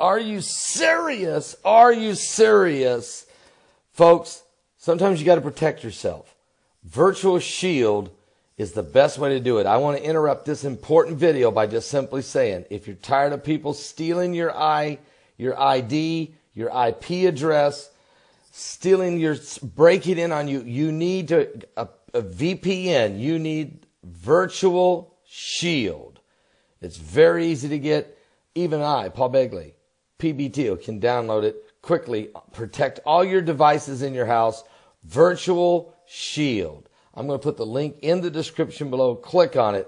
Are you serious? Are you serious? Folks, sometimes you got to protect yourself. Virtual Shield is the best way to do it. I want to interrupt this important video by just simply saying, if you're tired of people stealing your ID, your IP address, breaking in on you, you need a VPN. You need Virtual Shield. It's very easy to get. Even I, Paul Begley, PBT, can download it quickly. Protect all your devices in your house. Virtual Shield. I'm going to put the link in the description below. Click on it.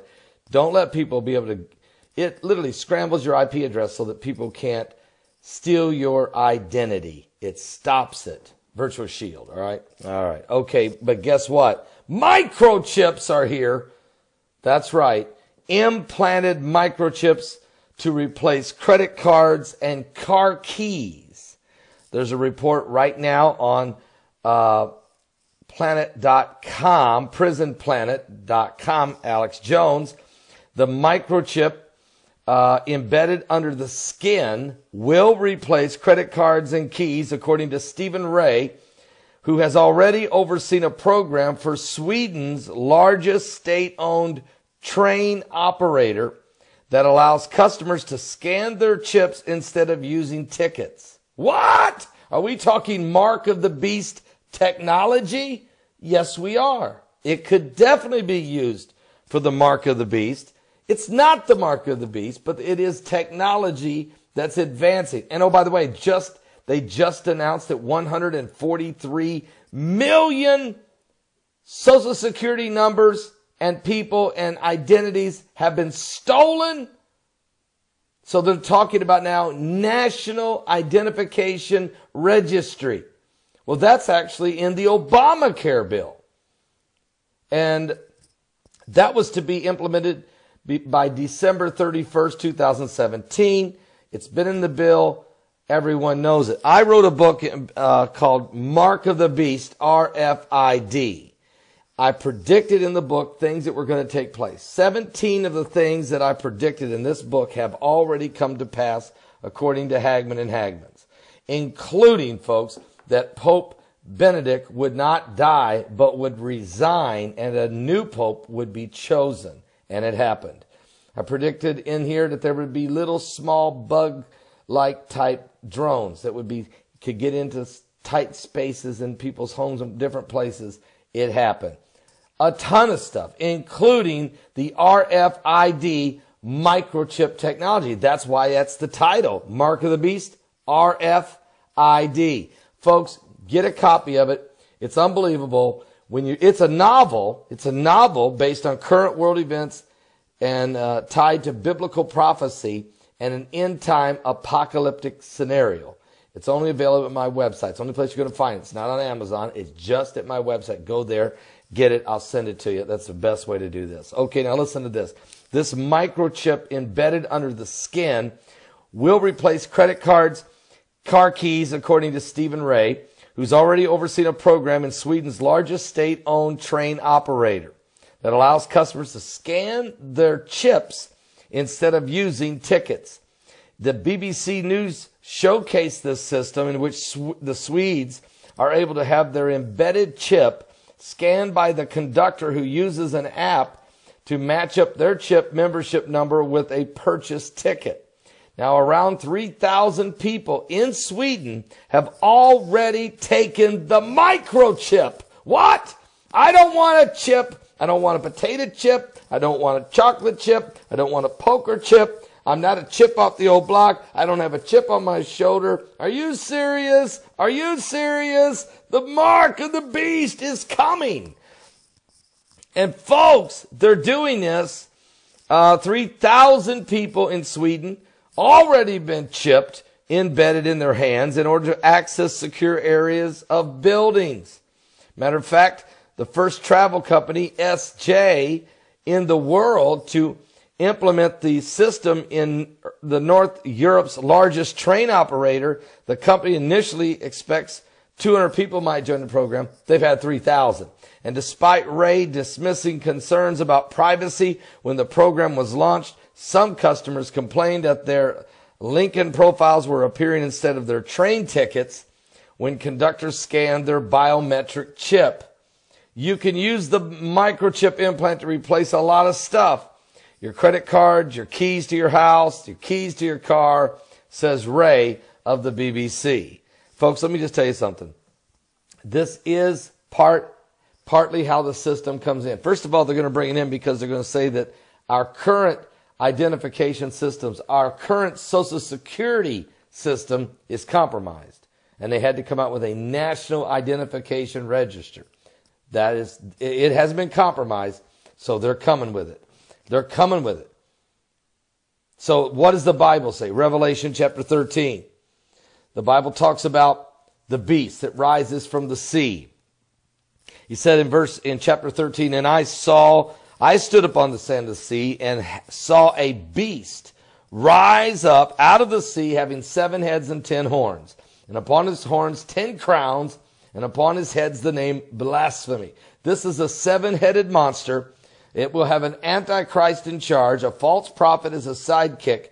Don't let people be able to. It literally scrambles your IP address so that people can't steal your identity. It stops it. Virtual Shield. All right. All right. Okay. But guess what? Microchips are here. That's right. Implanted microchips to replace credit cards and car keys. There's a report right now on planet.com, prisonplanet.com, Alex Jones. The microchip embedded under the skin will replace credit cards and keys, according to Stephen Ray, who has already overseen a program for Sweden's largest state-owned train operator that allows customers to scan their chips instead of using tickets. What? Are we talking mark of the beast technology? Yes, we are. It could definitely be used for the mark of the beast. It's not the mark of the beast, but it is technology that's advancing. And oh, by the way, they just announced that 143 million Social Security numbers and people and identities have been stolen. So they're talking about now National Identification Registry. Well, that's actually in the Obamacare bill. And that was to be implemented by December 31st, 2017. It's been in the bill. Everyone knows it. I wrote a book called Mark of the Beast, RFID. I predicted in the book things that were going to take place. 17 of the things that I predicted in this book have already come to pass, according to Hagman and Hagmans, including, folks, that Pope Benedict would not die but would resign and a new pope would be chosen. And it happened. I predicted in here that there would be little small bug-like type drones that could get into tight spaces in people's homes in different places. It happened. A ton of stuff, including the RFID microchip technology. That's why that's the title. Mark of the Beast, RFID. Folks, get a copy of it. It's unbelievable. It's a novel. It's a novel based on current world events and tied to biblical prophecy and an end-time apocalyptic scenario. It's only available at my website. It's the only place you're going to find it. It's not on Amazon. It's just at my website. Go there, get it. I'll send it to you. That's the best way to do this. Okay, now listen to this. This microchip embedded under the skin will replace credit cards, car keys, according to Stephen Ray, who's already overseen a program in Sweden's largest state-owned train operator that allows customers to scan their chips instead of using tickets. The BBC News showcased this system in which the Swedes are able to have their embedded chip scanned by the conductor, who uses an app to match up their chip membership number with a purchase ticket. Now, around 3,000 people in Sweden have already taken the microchip. What? I don't want a chip. I don't want a potato chip. I don't want a chocolate chip. I don't want a poker chip. I'm not a chip off the old block. I don't have a chip on my shoulder. Are you serious? Are you serious? The mark of the beast is coming. And folks, they're doing this. 3,000 people in Sweden already been chipped, embedded in their hands in order to access secure areas of buildings. Matter of fact, the first travel company, SJ, in the world to implement the system in the North Europe's largest train operator. The company initially expects 200 people might join the program. They've had 3,000. And despite Ray dismissing concerns about privacy when the program was launched, some customers complained that their Lincoln profiles were appearing instead of their train tickets when conductors scanned their biometric chip. You can use the microchip implant to replace a lot of stuff. Your credit cards, your keys to your house, your keys to your car, says Ray of the BBC. Folks, let me just tell you something. This is partly how the system comes in. First of all, they're going to bring it in because they're going to say that our current identification systems, our current Social Security system is compromised. And they had to come out with a national identification register. That is, it has been compromised, so they're coming with it. They're coming with it. So what does the Bible say? Revelation chapter 13. The Bible talks about the beast that rises from the sea. He said in chapter 13, and I stood upon the sand of the sea and saw a beast rise up out of the sea, having 7 heads and 10 horns. And upon his horns 10 crowns, and upon his heads the name blasphemy. This is a 7-headed monster. It will have an antichrist in charge, a false prophet as a sidekick,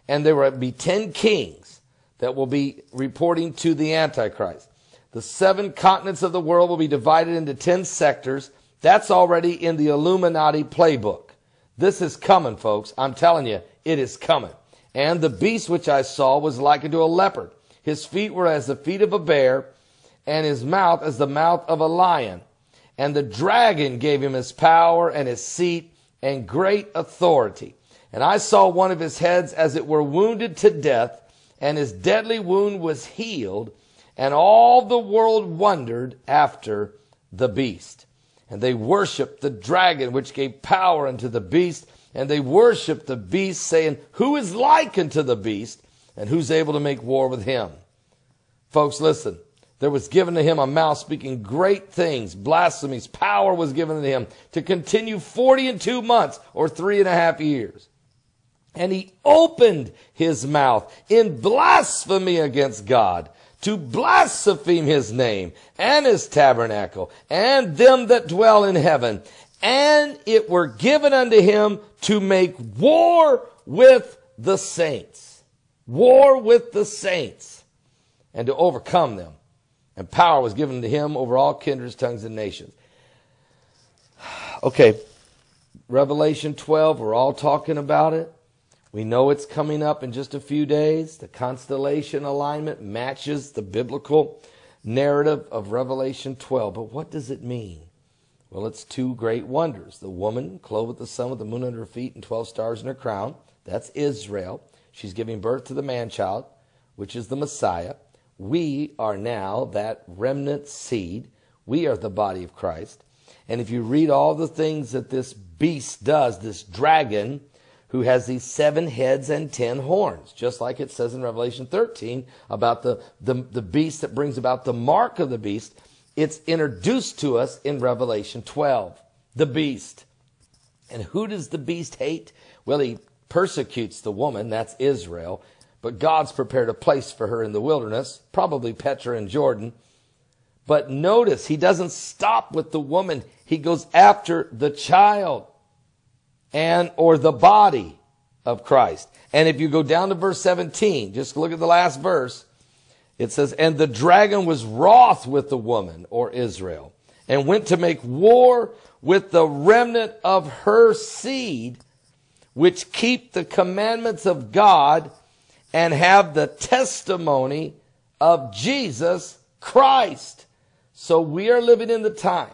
and there will be 10 kings that will be reporting to the antichrist. The 7 continents of the world will be divided into 10 sectors. That's already in the Illuminati playbook. This is coming, folks. I'm telling you, it is coming. And the beast which I saw was likened to a leopard. His feet were as the feet of a bear, and his mouth as the mouth of a lion. And the dragon gave him his power and his seat and great authority. And I saw one of his heads as it were wounded to death, and his deadly wound was healed, and all the world wondered after the beast. And they worshipped the dragon, which gave power unto the beast, and they worshipped the beast, saying, who is like unto the beast, and who's able to make war with him? Folks, listen. There was given to him a mouth speaking great things, blasphemies. Power was given to him to continue 42 months or 3.5 years. And he opened his mouth in blasphemy against God, to blaspheme his name and his tabernacle and them that dwell in heaven. And it were given unto him to make war with the saints. War with the saints. And to overcome them. And power was given to him over all kindreds, tongues, and nations. Okay, Revelation 12, we're all talking about it. We know it's coming up in just a few days. The constellation alignment matches the biblical narrative of Revelation 12. But what does it mean? Well, it's 2 great wonders. The woman clothed with the sun with the moon under her feet and 12 stars in her crown. That's Israel. She's giving birth to the man-child, which is the Messiah. We are now that remnant seed. We are the body of Christ. And if you read all the things that this beast does, this dragon, who has these 7 heads and 10 horns, just like it says in Revelation 13 about the beast that brings about the mark of the beast, it's introduced to us in Revelation 12, the beast. And who does the beast hate? Well, he persecutes the woman, that's Israel. But God's prepared a place for her in the wilderness, probably Petra and Jordan. But notice, he doesn't stop with the woman. He goes after the child or the body of Christ. And if you go down to verse 17, just look at the last verse. It says, and the dragon was wroth with the woman, or Israel, and went to make war with the remnant of her seed, which keep the commandments of God and have the testimony of Jesus Christ. So we are living in the time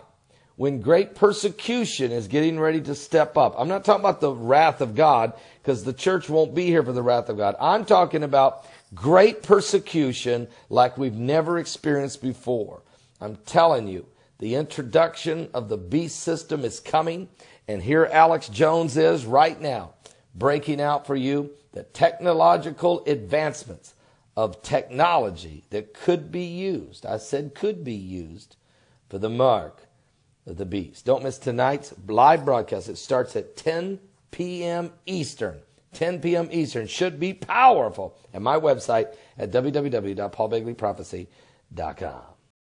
when great persecution is getting ready to step up. I'm not talking about the wrath of God, because the church won't be here for the wrath of God. I'm talking about great persecution like we've never experienced before. I'm telling you, the introduction of the beast system is coming. And here Alex Jones is right now, breaking out for you the technological advancements of technology that could be used. I said could be used for the mark of the beast. Don't miss tonight's live broadcast. It starts at 10 p.m. Eastern. 10 p.m. Eastern. Should be powerful. At my website at www.paulbegleyprophecy.com.